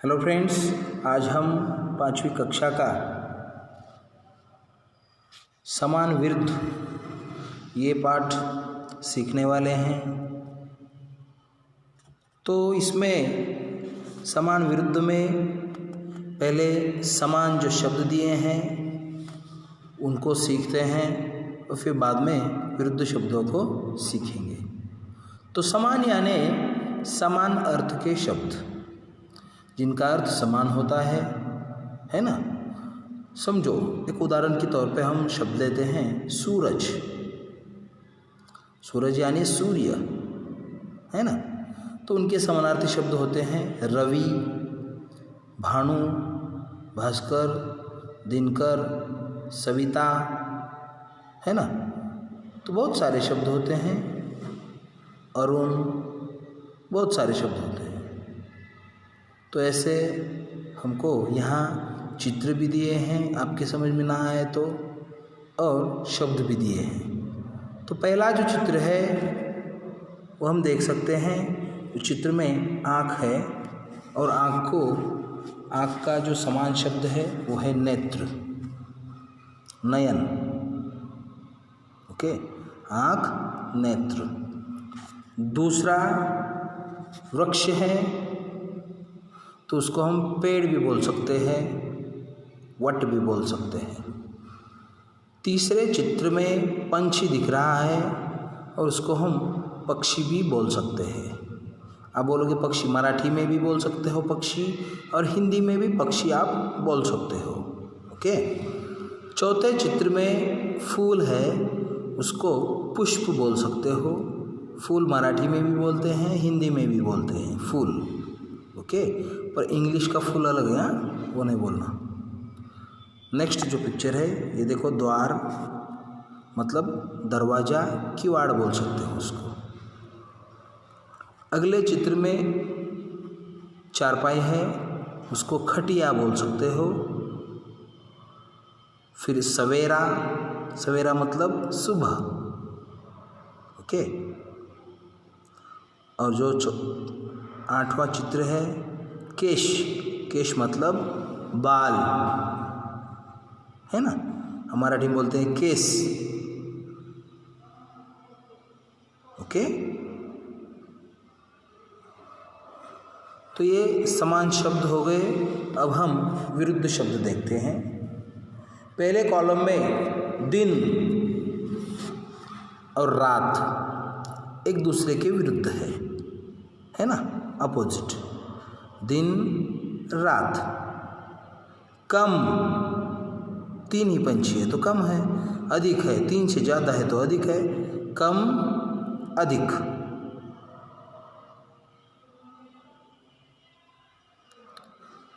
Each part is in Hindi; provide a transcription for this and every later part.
हेलो फ्रेंड्स, आज हम 5वीं कक्षा का समान विरुद्ध ये पाठ सीखने वाले हैं। तो इसमें समान विरुद्ध में पहले समान जो शब्द दिए हैं उनको सीखते हैं और फिर बाद में विरुद्ध शब्दों को सीखेंगे। तो समान यानी समान अर्थ के शब्द जिनका अर्थ समान होता है ना। समझो, एक उदाहरण के तौर पे हम शब्द लेते हैं सूरज। सूरज यानी सूर्य, है ना। तो उनके समानार्थी शब्द होते हैं रवि, भानु, भास्कर, दिनकर, सविता, है ना। तो बहुत सारे शब्द होते हैं, अरुण, बहुत सारे शब्द होते हैं। तो ऐसे हमको यहाँ चित्र भी दिए हैं, आपके समझ में ना आए तो, और शब्द भी दिए हैं। तो पहला जो चित्र है वो हम देख सकते हैं। चित्र में आँख है और आँख का जो समान शब्द है वो है नेत्र, नयन। ओके, आँख, नेत्र। दूसरा वृक्ष है तो उसको हम पेड़ भी बोल सकते हैं, वट भी बोल सकते हैं। तीसरे चित्र में पंछी दिख रहा है और उसको हम पक्षी भी बोल सकते हैं। आप बोलोगे पक्षी, मराठी में भी बोल सकते हो पक्षी, और हिंदी में भी पक्षी आप बोल सकते हो। ओके। चौथे चित्र में फूल है, उसको पुष्प बोल सकते हो। फूल मराठी में भी बोलते हैं, हिंदी में भी बोलते हैं फूल। ओके, पर इंग्लिश का फूल अलग है, वो नहीं बोलना। नेक्स्ट जो पिक्चर है ये देखो, द्वार मतलब दरवाज़ा, किवाड़ बोल सकते हो उसको। अगले चित्र में चारपाई है, उसको खटिया बोल सकते हो। फिर सवेरा, सवेरा मतलब सुबह। ओके। और जो 8वां चित्र है केश, केश मतलब बाल, है ना। हम मराठी में बोलते हैं केस। ओके। तो ये समान शब्द हो गए। अब हम विरुद्ध शब्द देखते हैं। पहले कॉलम में दिन और रात एक दूसरे के विरुद्ध है ना, अपोजिट। दिन, रात। कम, 3 ही पंछी है तो कम है। अधिक है, 3 से ज़्यादा है तो अधिक है। कम, अधिक।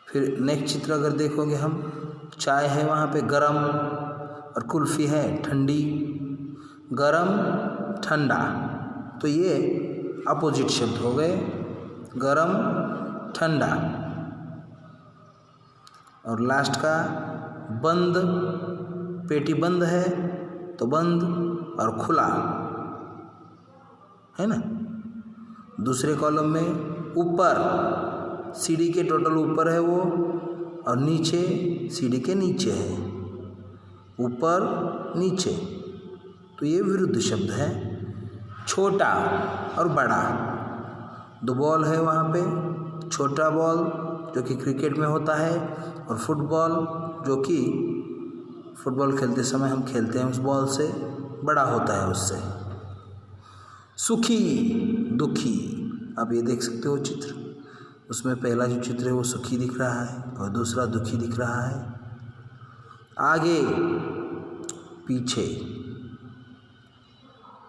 फिर नेक्स्ट चित्र अगर देखोगे हम, चाय है वहाँ पे गरम, और कुल्फ़ी है ठंडी। गरम, ठंडा, तो ये अपोजिट शब्द हो गए, गरम, ठंडा। और लास्ट का बंद, पेटी बंद है तो बंद और खुला, है ना। दूसरे कॉलम में ऊपर, सीढ़ी के टोटल ऊपर है वो, और नीचे सीढ़ी के नीचे है, ऊपर नीचे, तो ये विरुद्ध शब्द है। छोटा और बड़ा, 2 बॉल है वहाँ पे। छोटा बॉल जो कि क्रिकेट में होता है, और फुटबॉल जो कि फुटबॉल खेलते समय हम खेलते हैं उस बॉल से, बड़ा होता है उससे। सुखी, दुखी, आप ये देख सकते हो चित्र। उसमें पहला जो चित्र है वो सुखी दिख रहा है और दूसरा दुखी दिख रहा है। आगे, पीछे।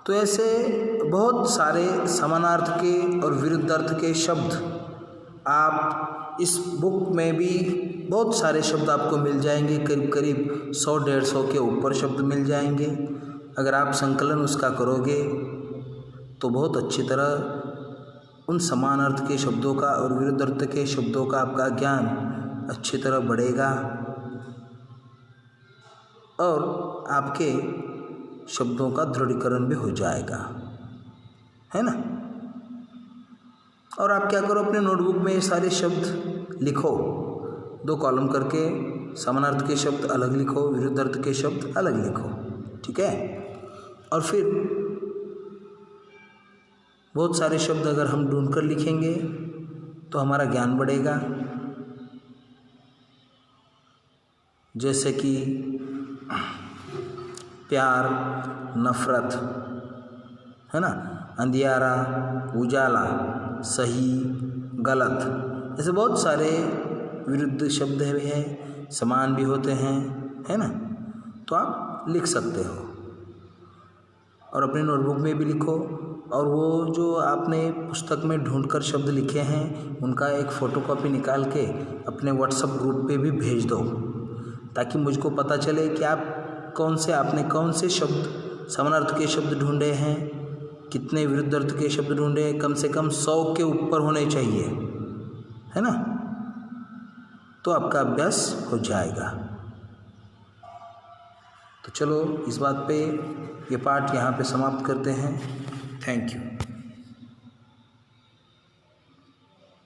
तो ऐसे बहुत सारे समानार्थ के और विरुद्ध अर्थ के शब्द आप इस बुक में भी बहुत सारे शब्द आपको मिल जाएंगे। करीब करीब 100-150 के ऊपर शब्द मिल जाएंगे। अगर आप संकलन उसका करोगे तो बहुत अच्छी तरह उन समान अर्थ के शब्दों का और विरुद्ध अर्थ के शब्दों का आपका ज्ञान अच्छी तरह बढ़ेगा, और आपके शब्दों का दृढ़ीकरण भी हो जाएगा, है ना। और आप क्या करो, अपने नोटबुक में ये सारे शब्द लिखो, 2 कॉलम करके समानार्थ के शब्द अलग लिखो, विरुद्ध अर्थ के शब्द अलग लिखो, ठीक है। और फिर बहुत सारे शब्द अगर हम ढूंढ कर लिखेंगे तो हमारा ज्ञान बढ़ेगा। जैसे कि प्यार, नफरत, है ना, अंधियारा, उजाला, सही, गलत, ऐसे बहुत सारे विरुद्ध शब्द भी हैं, समान भी होते हैं, है ना। तो आप लिख सकते हो और अपने नोटबुक में भी लिखो। और वो जो आपने पुस्तक में ढूंढकर शब्द लिखे हैं उनका एक फ़ोटोकॉपी निकाल के अपने व्हाट्सएप ग्रुप पे भी भेज दो, ताकि मुझको पता चले कि आपने कौन से शब्द समानार्थ के शब्द ढूंढे हैं, कितने विरुद्ध अर्थ के शब्द ढूंढे हैं। कम से कम 100 के ऊपर होने चाहिए, है ना। तो आपका अभ्यास हो जाएगा। तो चलो इस बात पे ये पाठ यहाँ पे समाप्त करते हैं। Thank you.